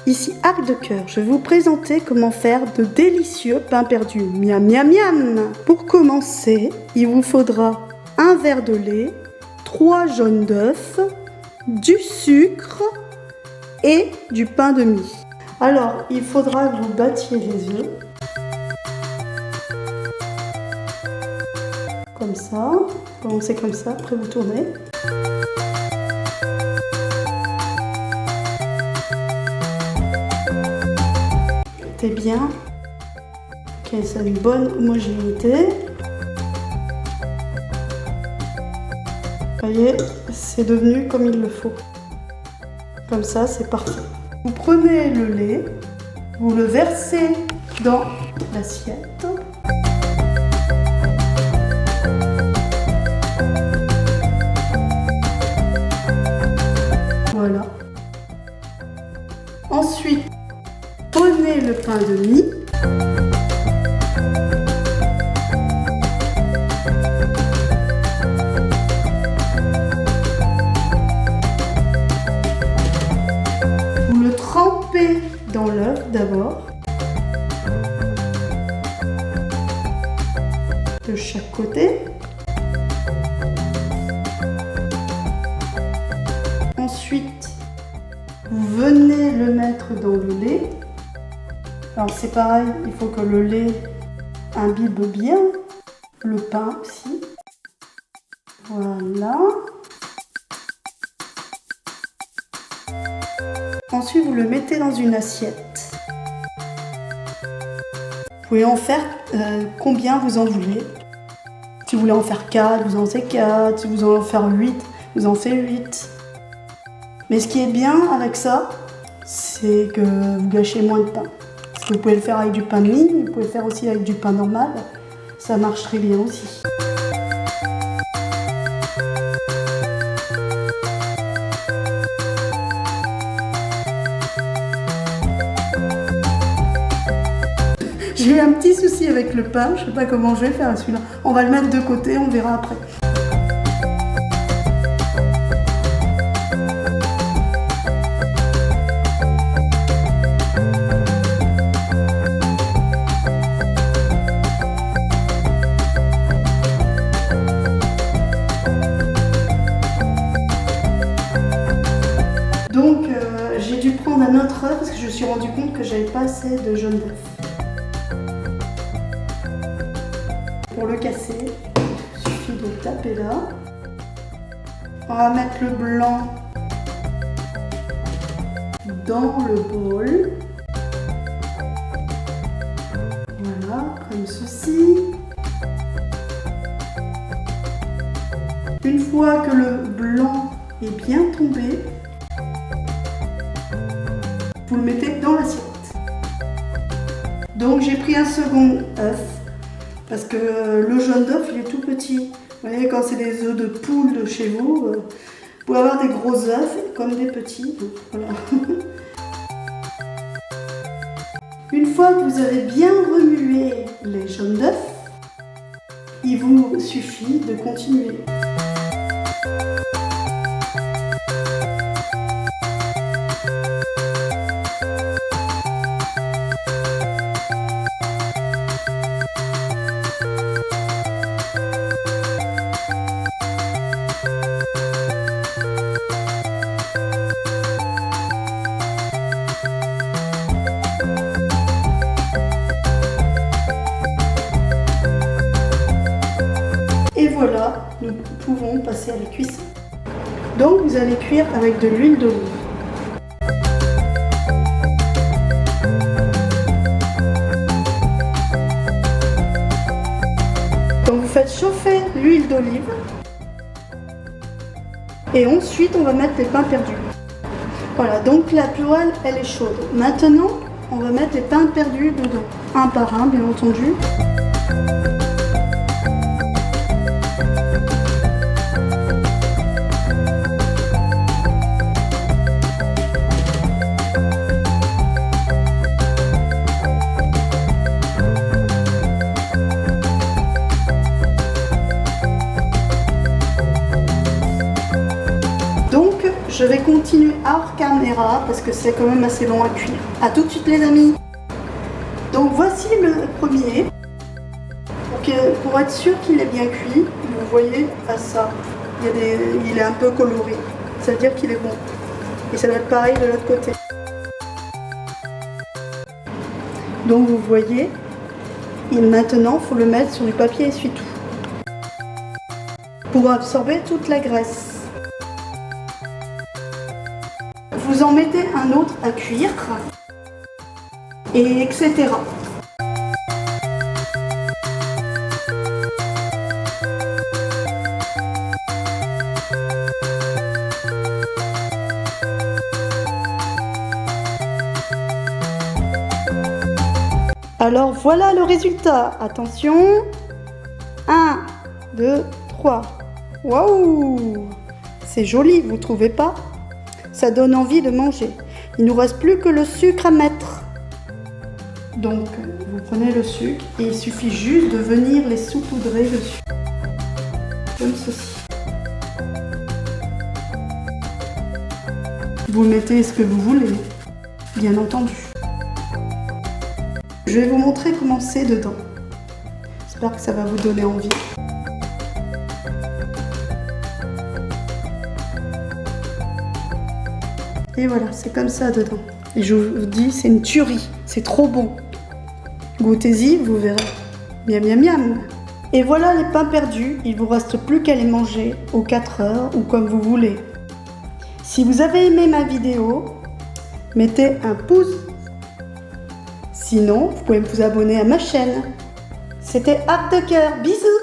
ici Arc de Cœur. Je vais vous présenter comment faire de délicieux pains perdus. Miam miam miam. Pour commencer, il vous faudra un verre de lait, 3 jaunes d'œufs, du sucre et du pain de mie. Alors, il faudra que vous battiez les œufs. Comme ça. Commencez comme ça, après vous tournez. Mettez bien. Ok, ça a une bonne homogénéité. Vous voyez, c'est devenu comme il le faut. Comme ça, c'est parfait. Vous prenez le lait, vous le versez dans l'assiette. Voilà. Ensuite, prenez le pain de mie. Vous le trempez dans l'œuf d'abord. De chaque côté. Ensuite, vous venez le mettre dans le lait. Alors c'est pareil, il faut que le lait imbibe bien le pain aussi. Voilà. Ensuite, vous le mettez dans une assiette. Vous pouvez en faire combien vous en voulez. Si vous voulez en faire 4, vous en faites 4. Si vous voulez en faire 8, vous en faites 8. Mais ce qui est bien avec ça, c'est que vous gâchez moins de pain. Parce que vous pouvez le faire avec du pain de mie, vous pouvez le faire aussi avec du pain normal. Ça marche très bien aussi. J'ai eu un petit souci avec le pain, je ne sais pas comment je vais faire celui-là. On va le mettre de côté, on verra après. Donc j'ai dû prendre un autre œuf parce que je me suis rendu compte que j'avais pas assez de jaune d'œuf. Pour le casser, il suffit de taper là. On va mettre le blanc dans le bol. Voilà, comme ceci. Une fois que le blanc est bien tombé, vous le mettez dans l'assiette. Donc j'ai pris un second œuf parce que le jaune d'œuf il est tout petit. Vous voyez, quand c'est des œufs de poule de chez vous, vous pouvez avoir des gros œufs comme des petits. Donc, voilà. Une fois que vous avez bien remué les jaunes d'œuf, il vous suffit de continuer. Et voilà, nous pouvons passer à la cuisson. Donc vous allez cuire avec de l'huile d'olive. Donc vous faites chauffer l'huile d'olive. Et ensuite on va mettre les pains perdus. Voilà, donc la poêle elle est chaude. Maintenant on va mettre les pains perdus dedans. Un par un bien entendu. je vais continuer hors caméra parce que c'est quand même assez long à cuire. A tout de suite les amis. Donc voici le premier. Pour être sûr qu'il est bien cuit, vous voyez à ça, il est un peu coloré. Ça veut dire qu'il est bon. Et ça doit être pareil de l'autre côté. Donc vous voyez, et maintenant il faut le mettre sur du papier essuie-tout pour absorber toute la graisse. Vous en mettez un autre à cuire, et etc. Alors voilà le résultat. Attention. 1, 2, 3. Waouh! C'est joli, vous trouvez pas? Ça donne envie de manger. Il ne nous reste plus que le sucre à mettre. Donc, vous prenez le sucre et il suffit juste de venir les saupoudrer dessus. Comme ceci. Vous mettez ce que vous voulez, bien entendu. Je vais vous montrer comment c'est dedans. J'espère que ça va vous donner envie. Et voilà, c'est comme ça dedans. Et je vous dis, c'est une tuerie. C'est trop bon. Goûtez-y, vous verrez. Miam, miam, miam. Et voilà les pains perdus. Il vous reste plus qu'à les manger aux 4 heures ou comme vous voulez. Si vous avez aimé ma vidéo, mettez un pouce. Sinon, vous pouvez vous abonner à ma chaîne. C'était Art de Cœur. Bisous!